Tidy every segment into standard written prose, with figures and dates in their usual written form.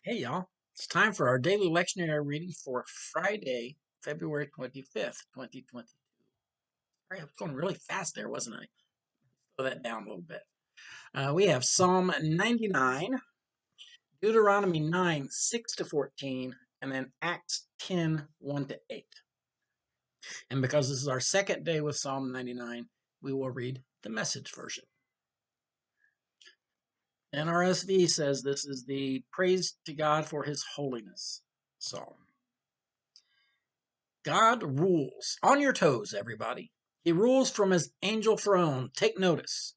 Hey y'all, it's time for our daily lectionary reading for Friday, February 25th, 2022. All right, I was going really fast there, wasn't I? Slow that down a little bit. We have Psalm 99, Deuteronomy 9, 6 to 14, and then Acts 10, 1 to 8. And because this is our second day with Psalm 99, we will read the Message version. NRSV says this is the Praise to God for His Holiness Psalm. God rules. On your toes, everybody. He rules from his angel throne. Take notice.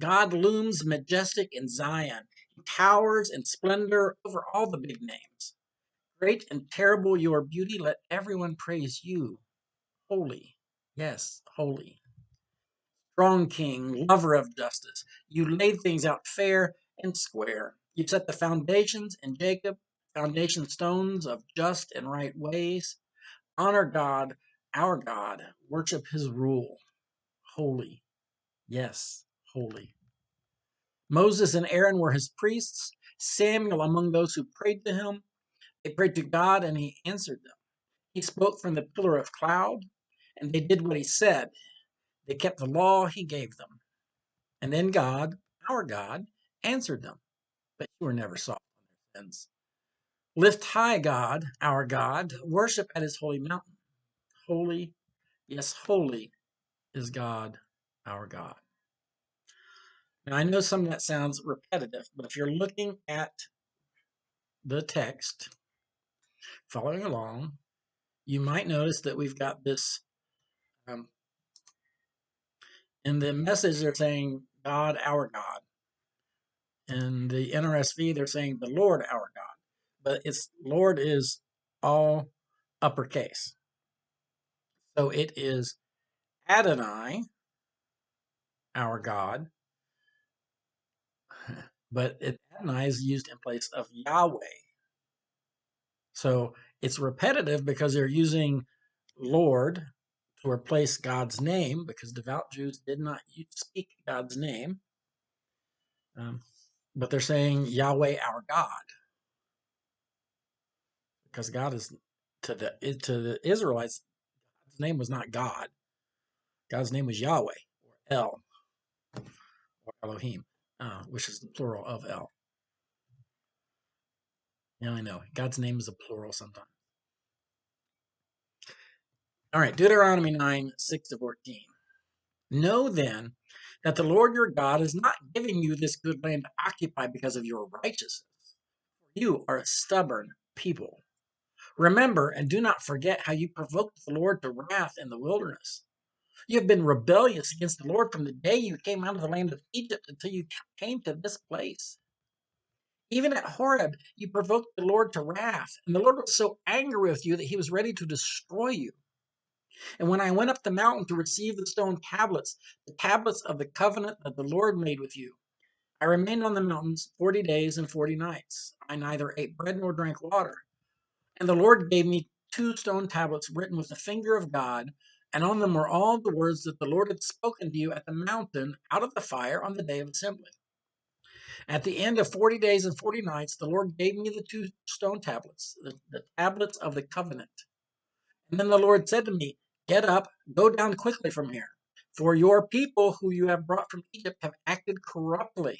God looms majestic in Zion. He towers in splendor over all the big names. Great and terrible your beauty. Let everyone praise you. Holy. Yes, holy. Strong king, lover of justice. You laid things out fair and square. You set the foundations in Jacob, foundation stones of just and right ways. Honor God, our God. Worship his rule. Holy. Yes, holy. Moses and Aaron were his priests. Samuel among those who prayed to him. They prayed to God and he answered them. He spoke from the pillar of cloud and they did what he said. They kept the law he gave them. And then God, our God, answered them. But you were never soft on their sins. Lift high God, our God. Worship at his holy mountain. Holy, yes, holy is God, our God. Now, I know some of that sounds repetitive, but if you're looking at the text, following along, you might notice that we've got this, in the Message, they're saying God, our God. In the NRSV, they're saying the Lord, our God. But it's Lord is all uppercase. So it is Adonai, our God, but Adonai is used in place of Yahweh. So it's repetitive because they're using Lord to replace God's name, because devout Jews did not speak God's name. But they're saying Yahweh our God, because God is to the Israelites, God's name was not God. God's name was Yahweh or El or Elohim, which is the plural of El. Now I know God's name is a plural sometimes. All right, Deuteronomy 9, 6 to 14. Know then that the Lord your God is not giving you this good land to occupy because of your righteousness. You are a stubborn people. Remember and do not forget how you provoked the Lord to wrath in the wilderness. You have been rebellious against the Lord from the day you came out of the land of Egypt until you came to this place. Even at Horeb, you provoked the Lord to wrath, and the Lord was so angry with you that he was ready to destroy you. And when I went up the mountain to receive the stone tablets, the tablets of the covenant that the Lord made with you, I remained on the mountains 40 days and 40 nights. I neither ate bread nor drank water. And the Lord gave me 2 stone tablets written with the finger of God, and on them were all the words that the Lord had spoken to you at the mountain out of the fire on the day of assembly. At the end of 40 days and 40 nights, the Lord gave me the 2 stone tablets, the tablets of the covenant. And then the Lord said to me, get up, go down quickly from here, for your people who you have brought from Egypt have acted corruptly.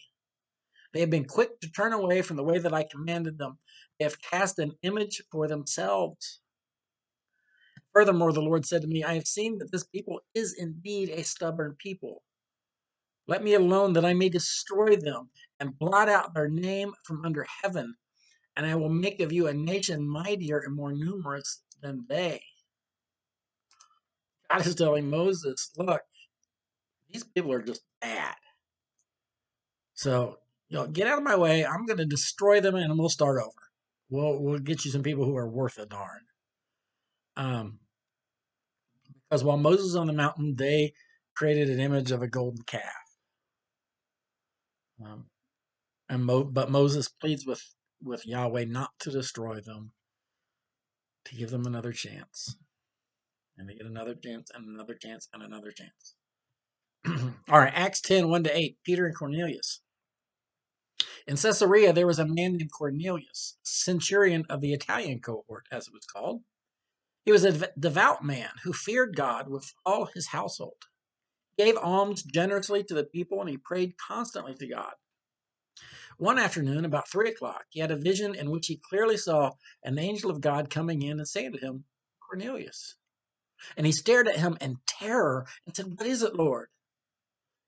They have been quick to turn away from the way that I commanded them. They have cast an image for themselves. Furthermore, the Lord said to me, I have seen that this people is indeed a stubborn people. Let me alone that I may destroy them and blot out their name from under heaven, and I will make of you a nation mightier and more numerous than they. God is telling Moses, look, these people are just bad. So, get out of my way. I'm going to destroy them and we'll start over. We'll get you some people who are worth a darn. Because while Moses was on the mountain, they created an image of a golden calf. But Moses pleads with Yahweh not to destroy them, to give them another chance. And they get another chance and another chance and another chance. All right, Acts 10, 1 to 8, Peter and Cornelius. In Caesarea, there was a man named Cornelius, centurion of the Italian cohort, as it was called. He was a devout man who feared God with all his household, gave alms generously to the people, and he prayed constantly to God. One afternoon, about 3 o'clock, he had a vision in which he clearly saw an angel of God coming in and saying to him, Cornelius. And he stared at him in terror and said, What is it, Lord?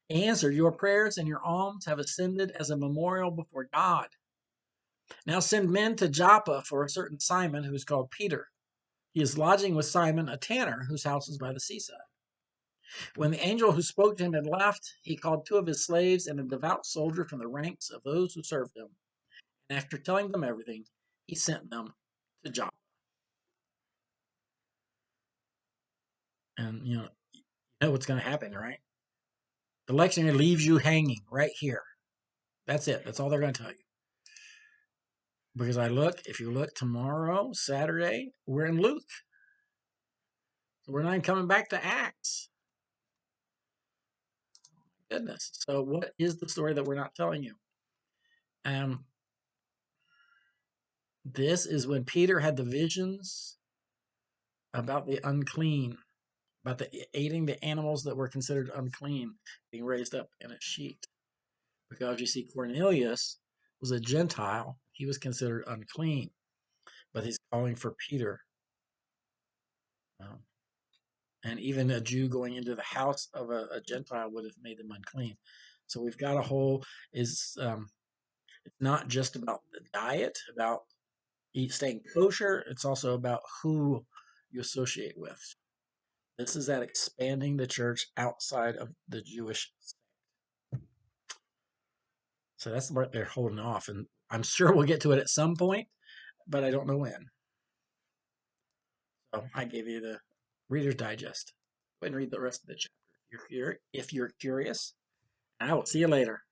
He answered, Your prayers and your alms have ascended as a memorial before God. Now send men to Joppa for a certain Simon who is called Peter. He is lodging with Simon, a tanner, whose house is by the seaside. When the angel who spoke to him had left, he called 2 of his slaves and a devout soldier from the ranks of those who served him. And after telling them everything, he sent them to Joppa. And you know what's going to happen, right? The lectionary leaves you hanging right here. That's it. That's all they're going to tell you. Because if you look tomorrow, Saturday, we're in Luke. So we're not coming back to Acts. Goodness. So what is the story that we're not telling you? This is when Peter had the visions about the unclean, about eating the animals that were considered unclean, being raised up in a sheet. Because you see, Cornelius was a Gentile. He was considered unclean, but he's calling for Peter. And even a Jew going into the house of a Gentile would have made them unclean. So we've got a whole it's not just about the diet, about staying kosher. It's also about who you associate with. This is that expanding the church outside of the Jewish. So that's what they're holding off, and I'm sure we'll get to it at some point, but I don't know when. So I gave you the Reader's Digest. Go ahead and read the rest of the chapter if you're curious. I will see you later.